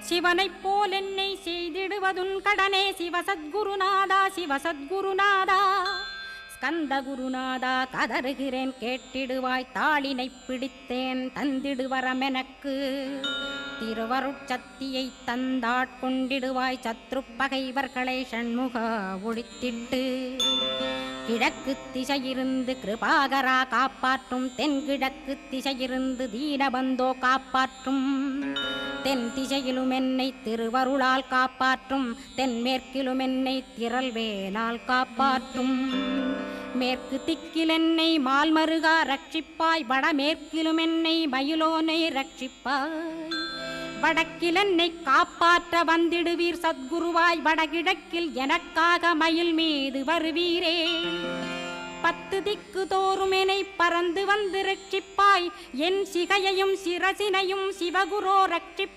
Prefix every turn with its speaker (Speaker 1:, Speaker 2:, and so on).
Speaker 1: சிவனைப் போல் என்னை செய்திடுவதுன் கடனே சிவசத்குருநாதா சிவசத்குருநாதா ஸ்கந்த குருநாதா கதறுகிறேன் கேட்டிடுவாய் தாளினை பிடித்தேன் தந்திடுவரமெனக்கு திருவருட்சக்தியை தந்தாட்கொண்டிடுவாய் சத்ரு பகைவர்களை ஷண்முக ஒழித்திட்டு கிழக்கு திசையிருந்து கிருபாகரா காப்பாற்றும் தென்கிழக்கு திசையிருந்து தீனபந்தோ காப்பாற்றும் தென் திசையிலும் என்னை திருவருளால் காப்பாற்றும் தென்மேற்கிலும் என்னை திரள்வேலால் காப்பாற்றும் மேற்கு திக்கில் என்னை மால்மருகா ரட்சிப்பாய் வடமேற்கிலும் என்னை மயிலோனை ரட்சிப்பாய் வடக்கில் என்னை காப்பாற்ற வந்திடுவீர் சத்குருவாய் வடகிழக்கில் எனக்காக மயில் மீது வருவீரே 10 திக்கு தோறும் என்னை பறந்து வந்து ரட்சிப்பாய் என் சிகையையும் சிரசினையும் சிவகுரோ ரட்சிப்பாய்